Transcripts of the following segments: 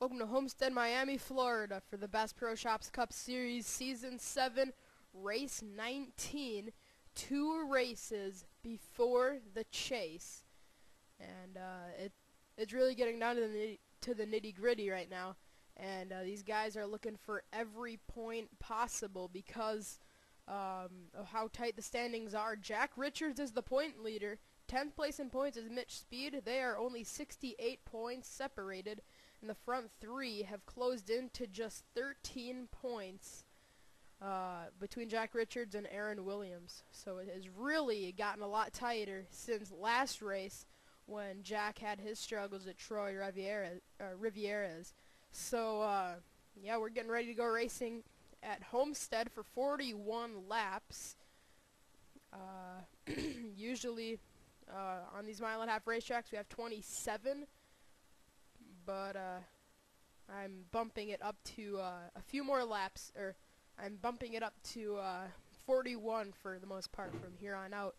Welcome to Homestead, Miami, Florida for the Bass Pro Shops Cup Series Season 7, Race 19. 2 races before the chase. And it's really getting down to the nitty-gritty right now. And these guys are looking for every point possible because of how tight the standings are. Jack Richards is the point leader. 10th place in points is Mitch Speed. They are only 68 points separated. And the front 3 have closed into just 13 points between Jack Richards and Aaron Williams. So it has really gotten a lot tighter since last race when Jack had his struggles at Troy Rivieras. So, yeah, we're getting ready to go racing at Homestead for 41 laps. Usually on these mile-and-a-half racetracks we have 27. But I'm bumping it up to a few more laps, or I'm bumping it up to 41 for the most part from here on out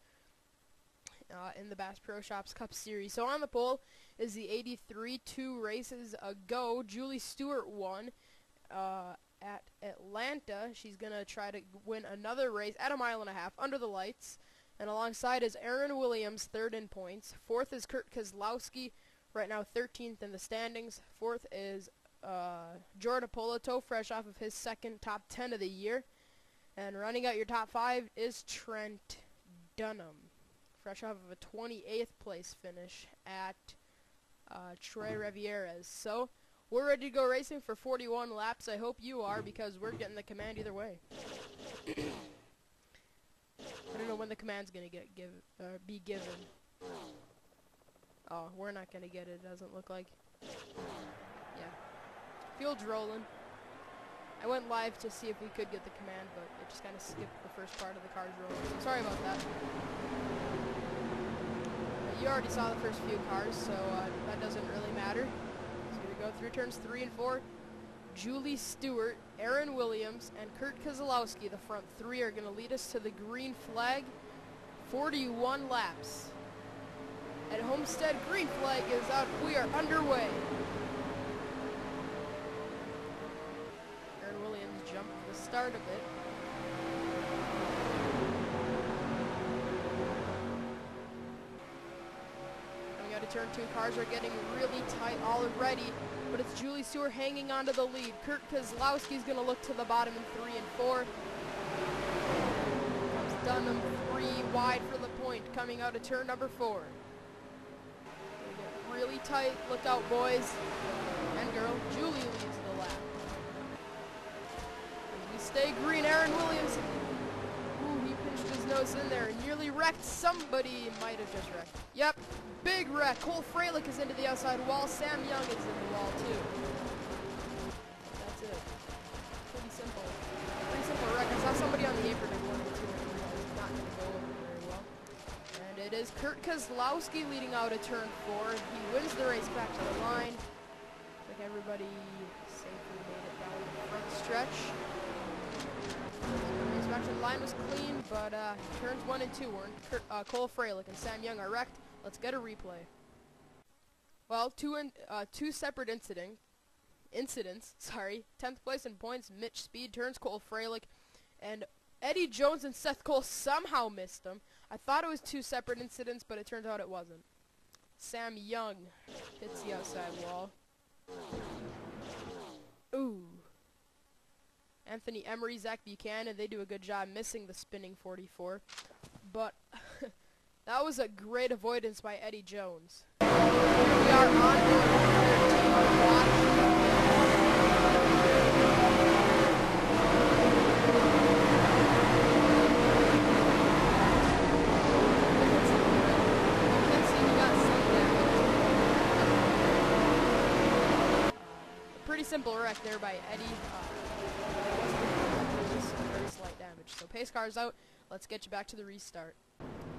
in the Bass Pro Shops Cup Series. So on the pole is the 83. 2 races ago, Julie Stewart won at Atlanta. She's going to try to win another race at a mile-and-a-half under the lights. And alongside is Aaron Williams, 3rd in points. 4th is Kurt Kozlowski, right now 13th in the standings. 4th is Jordan Polito, fresh off of his 2nd top 10 of the year. And running out your top 5 is Trent Dunham, fresh off of a 28th place finish at Troy Rivieras. So we're ready to go racing for 41 laps. I hope you are, because we're getting the command either way. I don't know when the command's gonna be given. Oh, we're not gonna get it, doesn't look like. Yeah. Field's rolling. I went live to see if we could get the command, but it just kind of skipped the first part of the cars rolling. So sorry about that. You already saw the first few cars, so that doesn't really matter. So we're gonna go through turns 3 and 4. Julie Stewart, Aaron Williams, and Kurt Kozlowski, the front 3, are gonna lead us to the green flag. 41 laps. At Homestead, green flag is out. We are underway. Aaron Williams jumped the start of it. Coming out of turn 2, cars are getting really tight already, but it's Julie Stewart hanging on to the lead. Kurt Kozlowski is going to look to the bottom in 3 and 4. Comes Dunham 3 wide for the point, coming out of turn number 4. Really tight. Look out, boys and girl. Julie leads the lap. As we stay green, Aaron Williams. Ooh, he pinched his nose in there and nearly wrecked. Somebody might have just wrecked. Yep, big wreck. Cole Freilich is into the outside wall. Sam Young is in the wall too. That's it. Pretty simple. Pretty simple wreck. I saw somebody on the apron in 1 and 2 and it was not going to go over very well. And it is Kurt Kozlowski leading out of turn 4. He wins the race back to the line. Looks like everybody safely made it down the front stretch. The race back to the line was clean, but turns 1 and 2 weren't. Cole Freilich and Sam Young are wrecked. Let's get a replay. Well, two separate incidents. Sorry. 10th place in points, Mitch Speed turns Cole Freilich, and Eddie Jones and Seth Cole somehow missed him. I thought it was 2 separate incidents, but it turns out it wasn't. Sam Young hits the outside wall. Ooh. Anthony Emery, Zach Buchanan, they do a good job missing the spinning 44. But that was a great avoidance by Eddie Jones. Here we are on board. Pretty simple wreck there by Eddie. Very slight damage. So pace car's out. Let's get you back to the restart.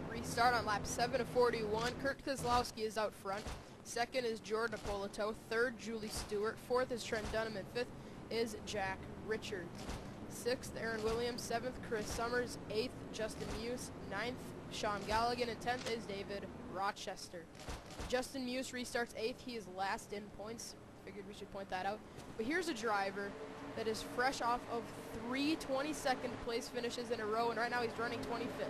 Restart on lap 7 of 41. Kurt Kozlowski is out front. 2nd is Jordan Polito. 3rd, Julie Stewart. 4th is Trent Dunham. And 5th is Jack Richards. 6th, Aaron Williams. 7th, Chris Summers. 8th, Justin Muse. 9th, Sean Galligan. And 10th is David Rochester. Justin Muse restarts 8th. He is last in points Figured we should point that out. But here's a driver that is fresh off of 3 22nd place finishes in a row, and right now he's running 25th.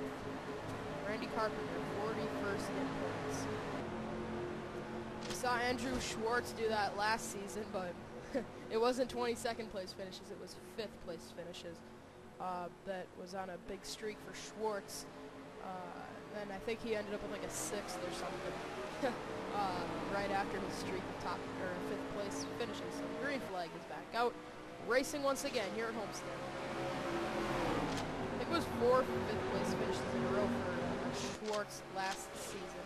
Randy Carpenter, 41st in points. We saw Andrew Schwartz do that last season, but it wasn't 22nd place finishes, it was 5th place finishes. That was on a big streak for Schwartz. And I think he ended up with like a 6th or something. Right after his streak of top or 5th place finishes. So the green flag is back out. Racing once again here at Homestead. I think it was 4 5th place finishes in a row for Schwartz last season.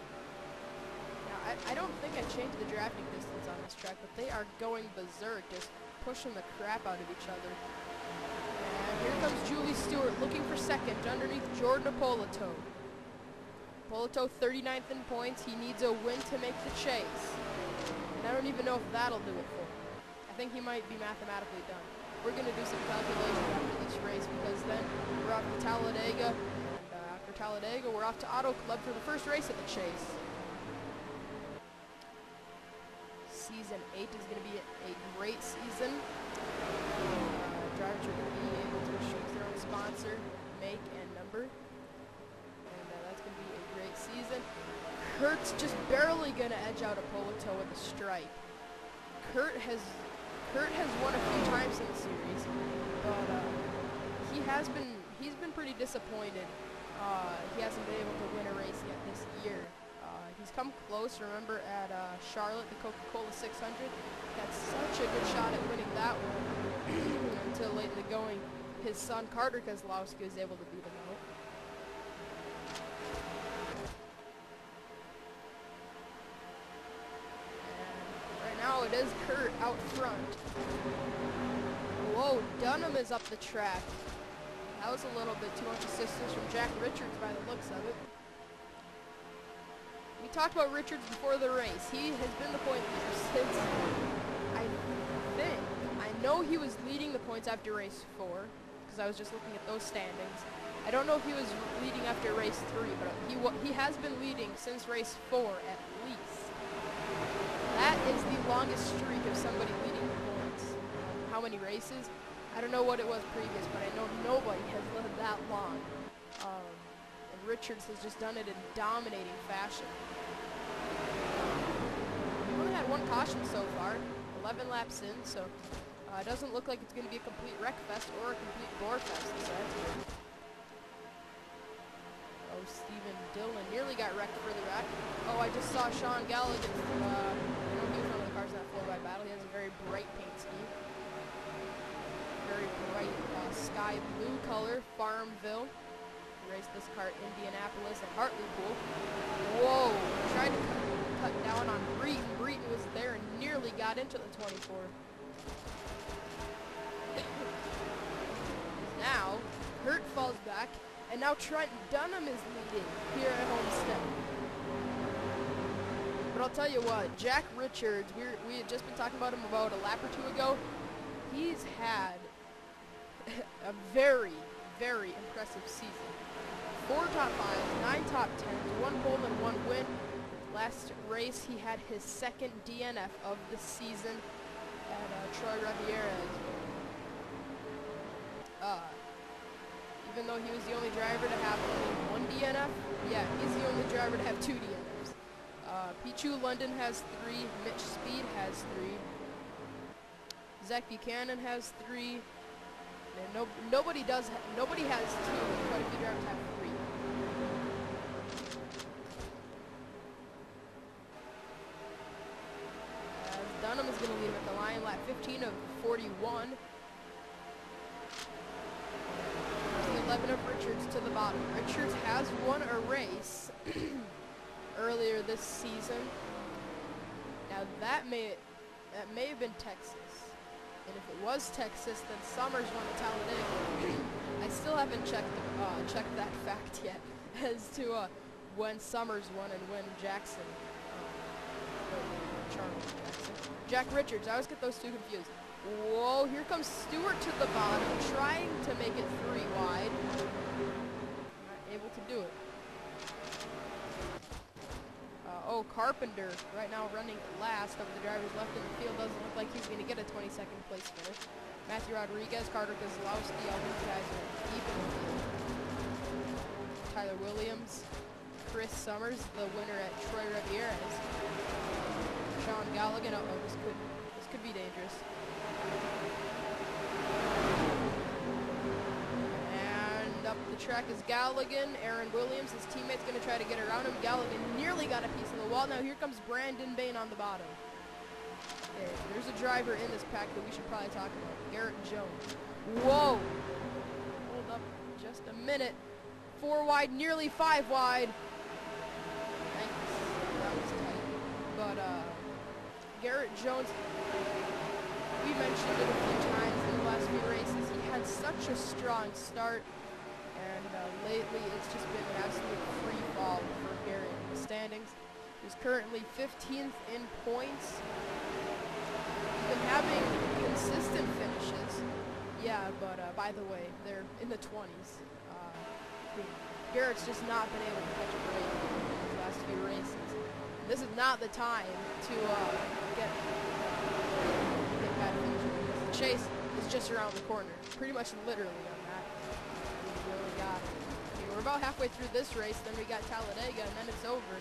Now I don't think I changed the drafting distance on this track, but they are going berserk, just pushing the crap out of each other. And here comes Julie Stewart looking for second underneath Jordan Apolito. Apolito 39th in points. He needs a win to make the chase. And I don't even know if that'll do it for him. I think he might be mathematically done. We're going to do some calculations after this race because then we're off to Talladega. And after Talladega, we're off to Auto Club for the first race of the chase. Season 8 is going to be a great season. Drivers are going to be able to choose their own sponsor, make, and number. And that's going to be a great season. Kurt's just barely going to edge out Apolito with a stripe. Kurt has won a few times in the series, but he's been pretty disappointed. He hasn't been able to win a race yet this year. He's come close, remember, at Charlotte, the Coca-Cola 600. Had such a good shot at winning that one until late in the going. His son, Carter Keselowski, was able to beat him out. And right now it is Kurt out front. Whoa, Dunham is up the track. That was a little bit too much assistance from Jack Richards by the looks of it. We talked about Richards before the race. He has been the point leader since, I know he was leading the points after race 4, because I was just looking at those standings. I don't know if he was leading after race 3, but he has been leading since race 4 at least. That is the longest streak of somebody leading the points. How many races? I don't know what it was previous, but I know nobody has led that long. And Richards has just done it in dominating fashion. We've only had one caution so far, 11 laps in, so it doesn't look like it's going to be a complete wreck fest or a complete bore fest. So that's good. Oh, Stephen Dillon nearly got wrecked further back. Oh, I just saw Sean Gallagher. I know he was one of the cars in that 4x battle. He has a very bright paint scheme. Very bright sky blue color, Farmville. Raced this car at Indianapolis and Hartlepool. Whoa, tried to cut down on Breton. Breton was there and nearly got into the 24. Now, Hurt falls back, and now Trent Dunham is leading here at Homestead. But I'll tell you what, Jack Richards, we had just been talking about him about a lap or two ago. He's had a very, very impressive season. 4 top 5s, 9 top 10s, 1 pole and 1 win. Last race, he had his second DNF of the season at Troy Riviera. Even though he was the only driver to have only 1 DNF, yeah, he's the only driver to have 2 DNFs. Pichu London has 3, Mitch Speed has 3, Zach Buchanan has 3, and nobody has 2, quite a few drivers have 3. Dunham is going to lead at the line, lap 15 of 41. 11 of Richards to the bottom. Richards has won a race earlier this season. Now that may have been Texas, and if it was Texas, then Summers won at Talladega. I still haven't checked that fact yet as to when Summers won and when Jackson, Charles Jackson. Jack Richards. I always get those two confused. Whoa, here comes Stewart to the bottom, trying to make it 3 wide. Not able to do it. Oh, Carpenter right now running last over the driver's left in the field. Doesn't look like he's going to get a 22nd place finish. Matthew Rodriguez, Carter Kozlowski, all these guys are deep in the field. Tyler Williams, Chris Summers, the winner at Troy Rivieres. Sean Galligan. Uh-oh, this could be dangerous. And up the track is Galligan. Aaron Williams, his teammate's going to try to get around him. Galligan nearly got a piece of the wall. Now here comes Brandon Bain on the bottom. Okay, there's a driver in this pack that we should probably talk about. Garrett Jones. Whoa! Hold up just a minute. 4 wide, nearly 5 wide. Thanks. That was tight. But, Garrett Jones, we mentioned it a few times in the last few races. He had such a strong start, and lately it's just been an absolute free fall for Garrett in the standings. He's currently 15th in points. He's been having consistent finishes. Yeah, but by the way, they're in the 20s. Garrett's just not been able to catch a break in the last few races. This is not the time to get bad finishes, because the chase is just around the corner. Pretty much literally on that. We really got, we're about halfway through this race, then we got Talladega, and then it's over.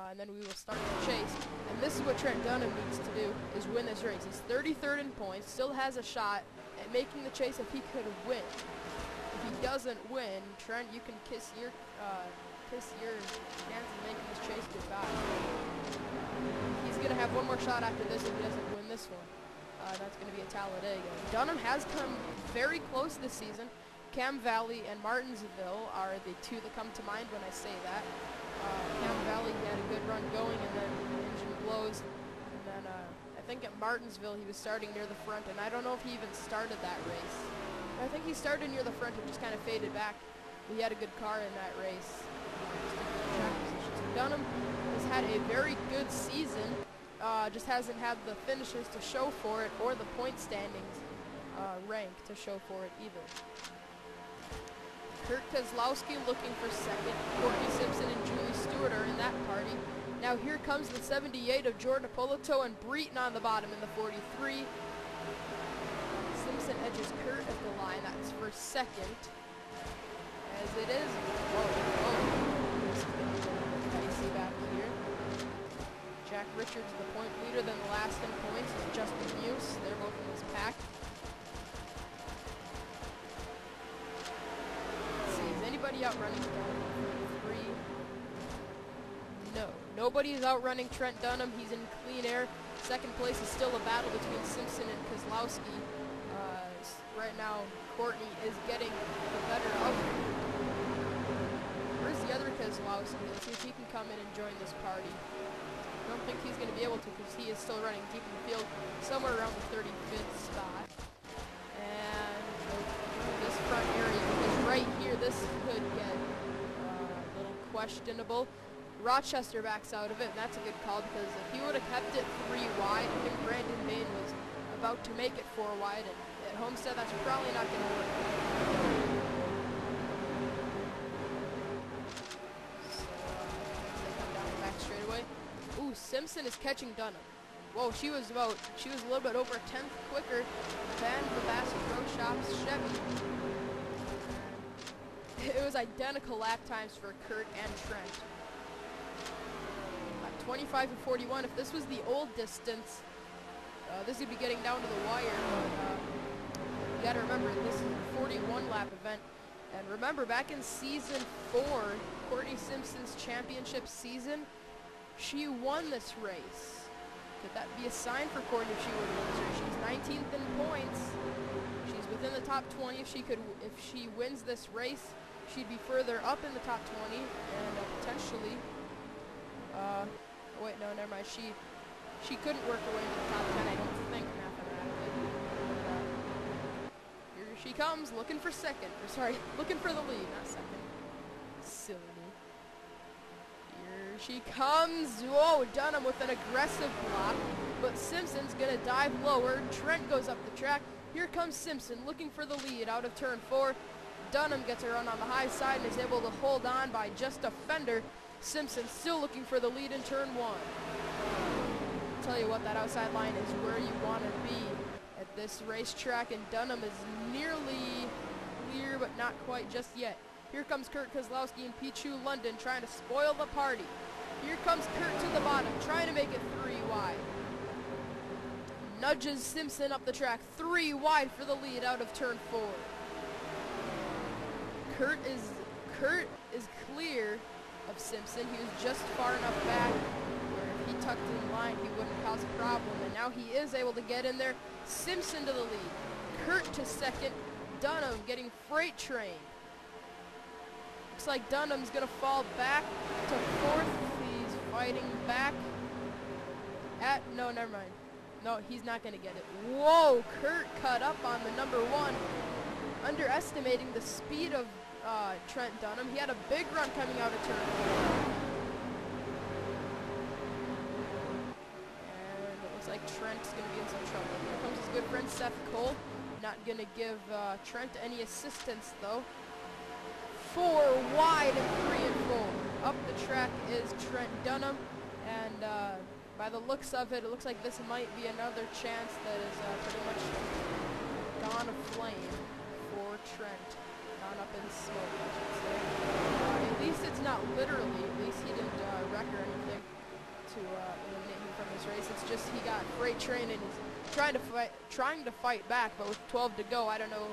And then we will start the chase. And this is what Trent Dunham needs to do, is win this race. He's 33rd in points, still has a shot at making the chase if he could win. If he doesn't win, Trent, you can kiss your chance of making this chase goodbye. He's going to have one more shot after this if he doesn't win this one. That's going to be a Talladega. Dunham has come very close this season. Cam Valley and Martinsville are the two that come to mind when I say that. Cam Valley, he had a good run going, and then the engine blows. And then I think at Martinsville he was starting near the front, and I don't know if he even started that race. I think he started near the front and just kind of faded back. He had a good car in that race. So Dunham has had a very good season, just hasn't had the finishes to show for it or the point standings rank to show for it either. Kurt Kozlowski looking for second. Courtney Simpson and Julie Stewart are in that party. Now here comes the 78 of Jordan Ippolito and Breton on the bottom in the 43. Simpson edges Kurt at the line. That's for second. As it is. Whoa. This is going to be a little bit dicey back here. Jack Richards, the point leader, then the last in points is Justin Muse. They're both in this pack. Let's see, is anybody outrunning Dunham? 3. No. Nobody is outrunning Trent Dunham. He's in clean air. Second place is still a battle between Simpson and Kozlowski. Right now, Courtney is getting the better of him. Where's the other Kozlowski? Let's see if he can come in and join this party. I don't think he's going to be able to, because he is still running deep in the field, somewhere around the 35th spot. And this front area, because right here, this could get a little questionable. Rochester backs out of it, and that's a good call, because if he would have kept it 3 wide, I think Brandon Bain was about to make it 4 wide, and at Homestead, that's probably not going to work. So, they come down the back straightaway. Ooh, Simpson is catching Dunham. Whoa, she was a little bit over a 10th quicker than the Bassett Pro Shops Chevy. It was identical lap times for Kurt and Trent. 25 and 41. If this was the old distance, this would be getting down to the wire. But you got to remember, this is a 41 lap event. And remember, back in season 4, Courtney Simpson's championship season, she won this race. Could that be a sign for Courtney if she would win this race? She's 19th in points. She's within the top 20. If she wins this race, she'd be further up in the top 20 and potentially. Wait, no, never mind. She couldn't work her way into the top 10, I don't think, mathematically. Here she comes, looking for second. Or sorry, looking for the lead, not second. Silly me. Here she comes. Whoa, Dunham with an aggressive block. But Simpson's going to dive lower. Trent goes up the track. Here comes Simpson looking for the lead out of turn 4. Dunham gets a run on the high side and is able to hold on by just a fender. Simpson still looking for the lead in turn 1. Tell you what, that outside line is where you want to be at this racetrack, and Dunham is nearly clear, but not quite just yet. Here comes Kurt Kozlowski and Pichu London trying to spoil the party. Here comes Kurt to the bottom, trying to make it 3 wide. Nudges Simpson up the track, 3 wide for the lead out of turn 4. Kurt is clear of Simpson. He was just far enough back where if he tucked in line, he wouldn't cause a problem. And now he is able to get in there. Simpson to the lead. Kurt to second. Dunham getting freight trained. Looks like Dunham's going to fall back to 4th. He's fighting back no, never mind. No, he's not going to get it. Whoa, Kurt cut up on the number 1, underestimating the speed of Trent Dunham. He had a big run coming out of turn 4. And it looks like Trent's going to be in some trouble. Here comes his good friend Seth Cole. Not going to give Trent any assistance, though. 4 wide and 3 and 4. Up the track is Trent Dunham. And by the looks of it, it looks like this might be another chance that is pretty much gone aflame for Trent. Gone up in smoke, I should say. At least it's not literally. At least he didn't wreck or anything to eliminate him from this race. It's just he got freight trained and he's trying to fight back. But with 12 to go, I don't know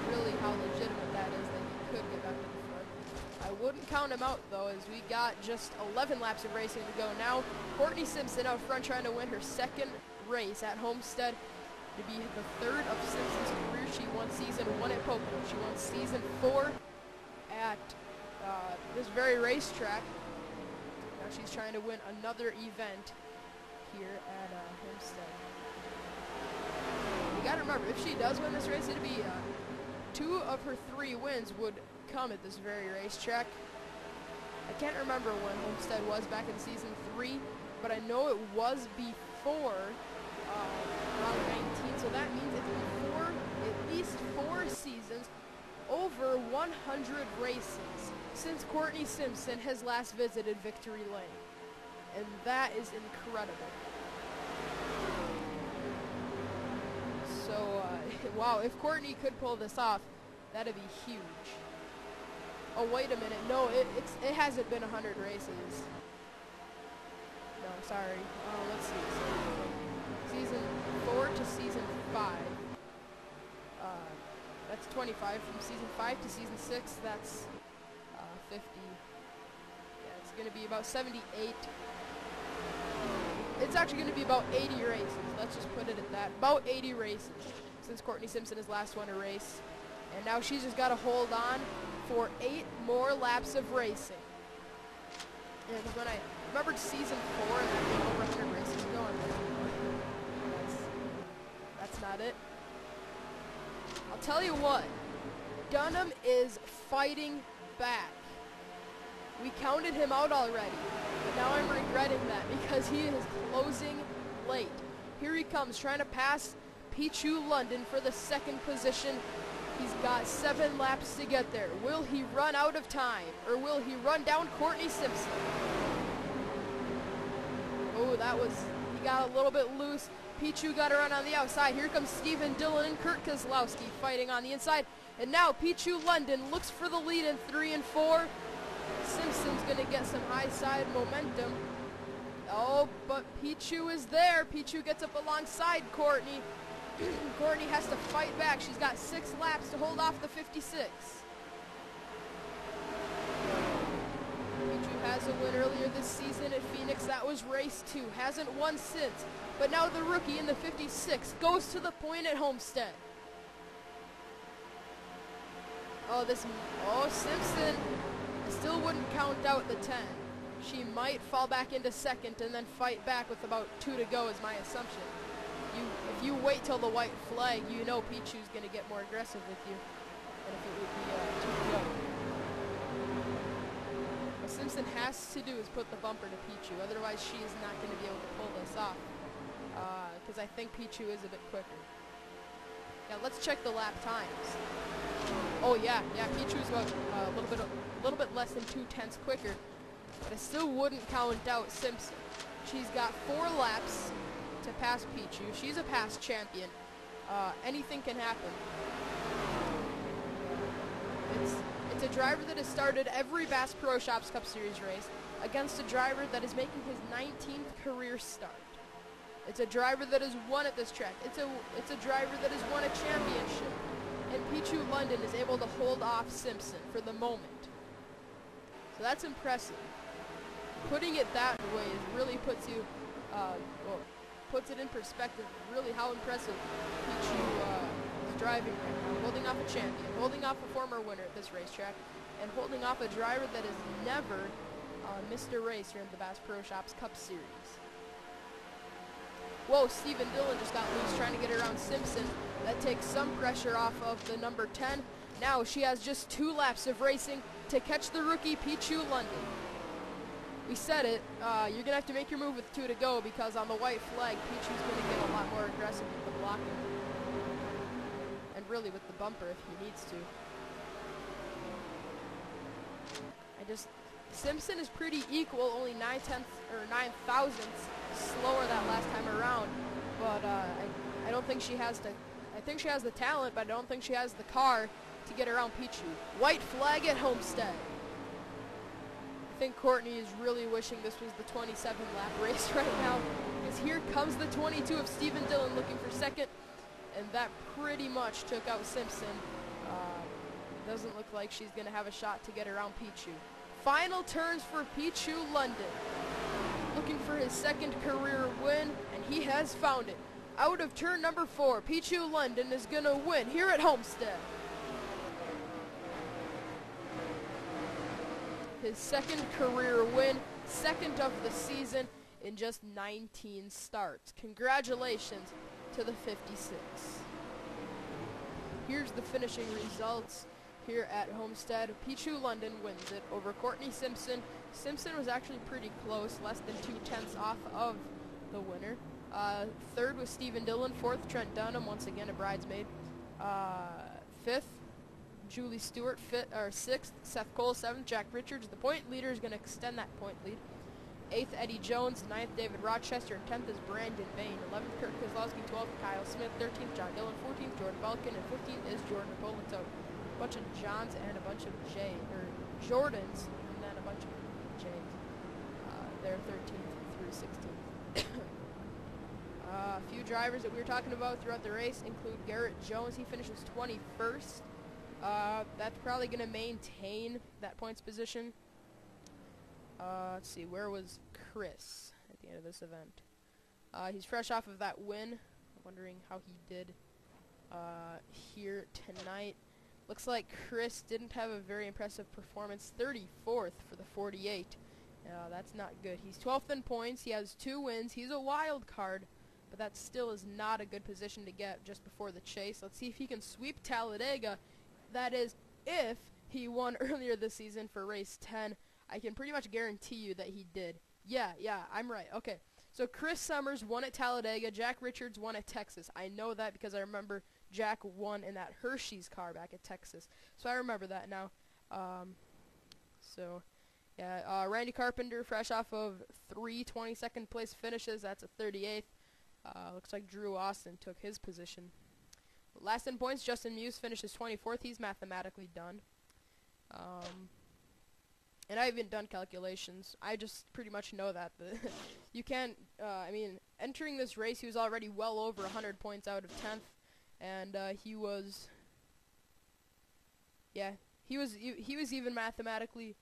really how legitimate that is that he could get back to the front. I wouldn't count him out though, as we got just 11 laps of racing to go. Now Courtney Simpson out front trying to win her 2nd race at Homestead. To be the 3rd of Simpson's career. She won season 1 at Pocono. She won season 4 at this very racetrack. Now she's trying to win another event here at Homestead. You gotta remember, if she does win this race, it'd be 2 of her 3 wins would come at this very racetrack. I can't remember when Homestead was back in season 3, but I know it was before round 19, so that means it's before at least 4 seasons, over 100 races since Courtney Simpson has last visited Victory Lane. And that is incredible. So, wow, if Courtney could pull this off, that'd be huge. Oh, wait a minute. No, it hasn't been 100 races. No, sorry. Let's see. So, season 4 to season 5. That's 25. From season 5 to season 6, that's 50. Yeah, it's going to be about 78. It's actually going to be about 80 races. Let's just put it at that. About 80 races since Courtney Simpson has last won a race. And now she's just got to hold on for 8 more laps of racing. Yeah, because when I remembered season 4 and that being over 100 races ago, I'm like, that's not it. I'll tell you what, Dunham is fighting back. We counted him out already, but now I'm regretting that because he is closing late. Here he comes, trying to pass Pichu London for the 2nd position. He's got 7 laps to get there. Will he run out of time, or will he run down Courtney Simpson? Oh, he got a little bit loose. Pichu got to run on the outside. Here comes Stephen Dillon and Kurt Kozlowski fighting on the inside. And now Pichu London looks for the lead in 3 and 4. Simpson's going to get some high side momentum. Oh, but Pichu is there. Pichu gets up alongside Courtney. Courtney has to fight back. She's got 6 laps to hold off the 56. Pichu has a win earlier this season at Phoenix. That was race 2. Hasn't won since. But now the rookie in the 56 goes to the point at Homestead. Simpson, I still wouldn't count out the 10. She might fall back into 2nd and then fight back with about 2 to go is my assumption. If you wait till the white flag, you know Pichu's going to get more aggressive with you than if it would be 2 to go. What Simpson has to do is put the bumper to Pichu, otherwise she is not going to be able to pull this off. Because I think Pichu is a bit quicker. Yeah, let's check the lap times. Oh yeah, Pichu's about a little bit less than 2/10 quicker, but I still wouldn't count out Simpson. She's got 4 laps to pass Pichu. She's a past champion. Anything can happen. It's a driver that has started every Bass Pro Shops Cup Series race against a driver that is making his 19th career start. It's a driver that has won at this track. It's a driver that has won a championship. And Pichu London is able to hold off Simpson for the moment. So that's impressive. Putting it that way really puts you, puts it in perspective really how impressive Pichu is driving right now. Holding off a champion, holding off a former winner at this racetrack, and holding off a driver that has never missed a race here in the Bass Pro Shops Cup Series. Whoa, Stephen Dillon just got loose trying to get around Simpson. That takes some pressure off of the number 10. Now she has just 2 laps of racing to catch the rookie Pichu London. We said it, you're going to have to make your move with 2 to go because on the white flag, Pichu's going to get a lot more aggressive with the blocking. And really with the bumper if he needs to. Simpson is pretty equal, only 9 thousandths slower that last time around. But I don't think she has the, I think she has the talent, but I don't think she has the car to get around Pichu. White flag at Homestead. I think Courtney is really wishing this was the 27-lap race right now, because here comes the 22 of Stephen Dillon looking for second, and that pretty much took out Simpson. Doesn't look like she's going to have a shot to get around Pichu. Final turns for Pichu London, looking for his 2nd career win, and he has found it. Out of turn number 4, Pichu London is going to win here at Homestead. His 2nd career win, 2nd of the season in just 19 starts. Congratulations to the 56. Here's the finishing results here at Homestead. Pichu London wins it over Courtney Simpson. Simpson was actually pretty close, less than 2/10 off of the winner. 3rd was Stephen Dillon. 4th, Trent Dunham, once again a bridesmaid. 5th, Julie Stewart. 6th, Seth Cole. 7th, Jack Richards. The point leader is going to extend that point lead. 8th, Eddie Jones. 9th, David Rochester. And 10th is Brandon Bain. 11th, Kurt Kozlowski. 12th, Kyle Smith. 13th, John Dillon. 14th, Jordan Balkin. And 15th is Jordan Napolito. A bunch of Johns and a bunch of Jordans, and then a bunch of J's. They're 13th through 16th. A few drivers that we were talking about throughout the race include Garrett Jones. He finishes 21st. That's probably going to maintain that points position. Let's see, where was Chris at the end of this event? He's fresh off of that win. I'm wondering how he did here tonight. Looks like Chris didn't have a very impressive performance. 34th for the 48. That's not good. He's 12th in points. He has 2 wins. He's a wild card, but that still is not a good position to get just before the chase. Let's see if he can sweep Talladega. That is, if he won earlier this season for race 10. I can pretty much guarantee you that he did. Yeah, I'm right. Okay, so Chris Summers won at Talladega. Jack Richards won at Texas. I know that because I remember Jack won in that Hershey's car back at Texas. So I remember that now. Randy Carpenter, fresh off of 3 22nd place finishes. That's a 38th. Looks like Drew Austin took his position. Last in points, Justin Muse finishes 24th. He's mathematically done. And I haven't done calculations. I just pretty much know that. You can't, entering this race, he was already well over 100 points out of 10th. And he was even mathematically,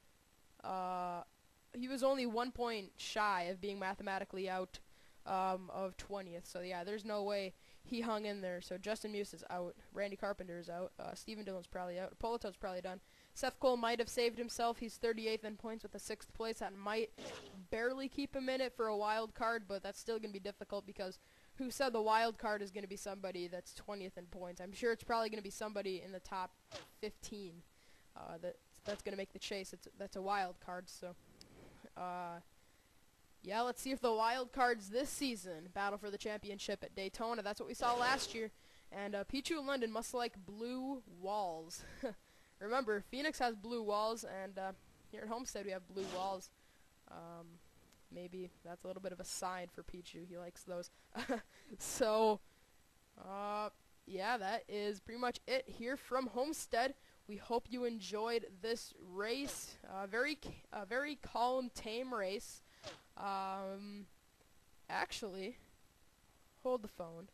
he was only 1 point shy of being mathematically out of 20th. So yeah, there's no way he hung in there. So Justin Muse is out. Randy Carpenter is out. Stephen Dillon's probably out. Polito's probably done. Seth Cole might have saved himself. He's 38th in points with a 6th place. That might barely keep him in it for a wild card, but that's still going to be difficult because who said the wild card is going to be somebody that's 20th in points? I'm sure it's probably going to be somebody in the top 15 that's going to make the chase. That's a wild card. So, yeah, let's see if the wild cards this season battle for the championship at Daytona. That's what we saw last year, And Pichu London must like blue walls. Remember, Phoenix has blue walls, and here at Homestead we have blue walls. Maybe that's a little bit of a sign for Pichu. He likes those. So, yeah, that is pretty much it here from Homestead. We hope you enjoyed this race. Very calm, tame race. Actually, hold the phone.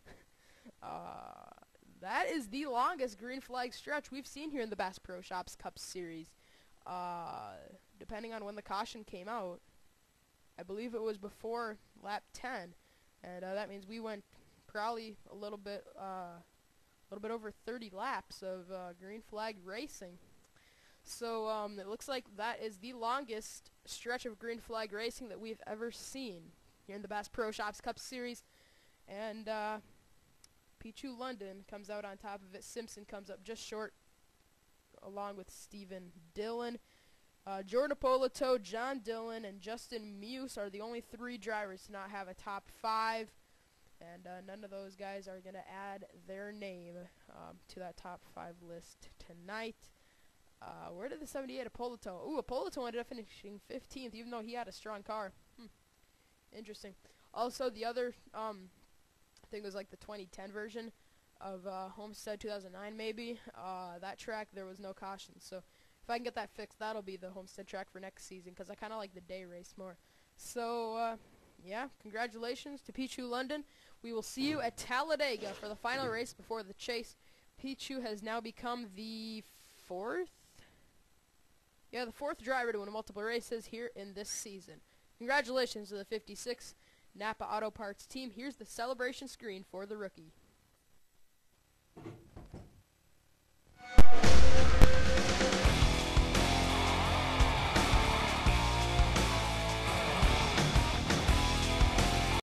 That is the longest green flag stretch we've seen here in the Bass Pro Shops Cup Series. Depending on when the caution came out, I believe it was before lap 10, and that means we went probably a little bit over 30 laps of green flag racing. So it looks like that is the longest stretch of green flag racing that we've ever seen here in the Bass Pro Shops Cup Series. And Pichu London comes out on top of it. Simpson comes up just short, along with Stephen Dillon. Jordan Apolito, John Dillon, and Justin Muse are the only 3 drivers to not have a top 5. And none of those guys are going to add their name to that top 5 list tonight. Where did the 78 Apolito? Ooh, Apolito ended up finishing 15th, even though he had a strong car. Interesting. Also, the other, I think it was like the 2010 version of Homestead 2009, maybe. That track, there was no caution. So if I can get that fixed, that'll be the Homestead track for next season, because I kind of like the day race more. So, yeah, congratulations to Pichu London. We will see you at Talladega for the final race before the chase. Pichu has now become the 4th? Yeah, the 4th driver to win multiple races here in this season. Congratulations to the 56 Napa Auto Parts team. Here's the celebration screen for the rookie.